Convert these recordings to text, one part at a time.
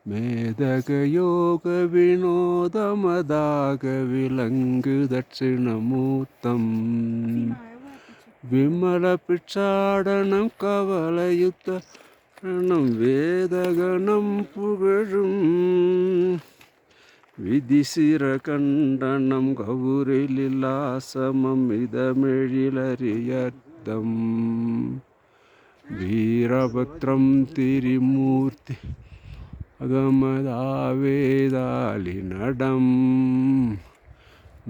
மேதக யோக வினோதமதாக விலங்கு தட்சிணமூர்த்தம் விமல பிட்சாடனம் கவலயுத்தம் வேதகணம் புகழும் விதிசிர கண்டனம் கௌரிலில்லாசமம் இதமெழிலரியர்த்தம் வீரபத்ரம் திரிமூர்த்தி அகமதாவேதாளி நடம்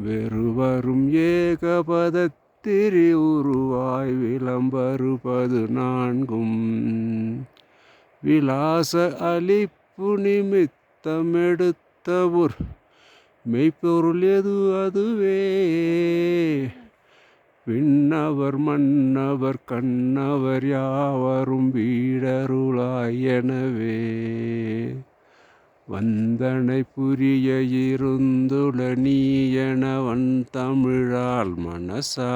வெறுவரும் ஏகபதத்திரி உருவாய் விளம்பருபது நான்கும் விலாச அலிப்பு நிமித்தமெடுத்தவுர் மெய்ப்பொருள் எது அதுவே விண்ணவர் மன்னவர் கண்ணவர் யாவரும் வீடருளாய் எனவே வந்தனை புரிய இருந்துள நீயனவன் தமிழால் மனசா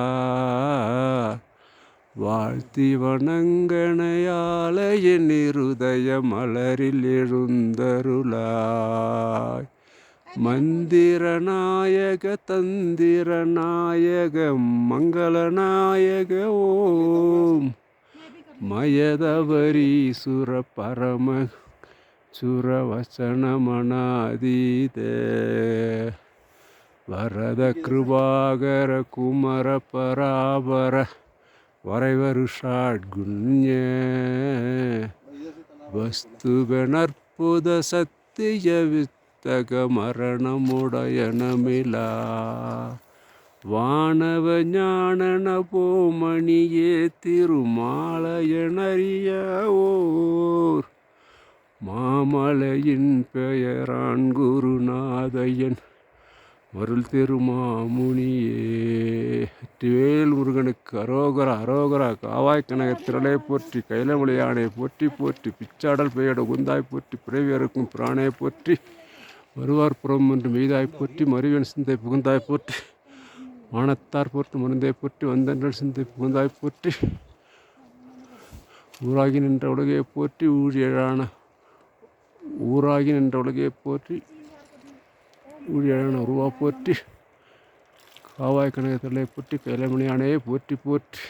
வாழ்த்தி வணங்கனையால என் இருதய மலரில் எழுந்தருளாய் மந்திரநாயக தந்திரநாயக மங்களநாயக ஓம் மயதவரீசுர பரம சுரவசனமனாதீத வரத கிருபாகர குமர பராபர வரைவருஷாட்குண்ய வஸ்துகணற்புத சத்திய வித்தக மரணமுடையனமிலா வானவ ஞானன போமணியே திருமாலயனறிய ஓர் மாமலையின் பெயரான் குருநாதையன் மருள் திருமாமுனியே. வெற்றிவேல் முருகனுக்கு அரோகரா அரோகரா. காவாய் கனகத்திரளே போற்றி, கைலமலையானை போற்றி போற்றி, பிச்சாடல் பெயட குந்தாய் போற்றி, பிறவியறுக்கும் பிராணே போற்றி, வருவார் புறம் என்று மெய்தாய் போற்றி, மருவியன் சிந்தை புகுந்தாய் போற்றி, வானத்தார் போற்றி மருந்தை போற்றி, வந்தன்றல் சிந்தை புகுந்தாய் போற்றி, ஊராகி நின்ற உலகை போற்றி, ஊழியழான ஊராகி நின்ற உலகை போற்றி, ஊழியழான உருவா போற்றி, காவாய் கனகத்திரளை போற்றி, கைலமலையானையே போற்றி போற்றி.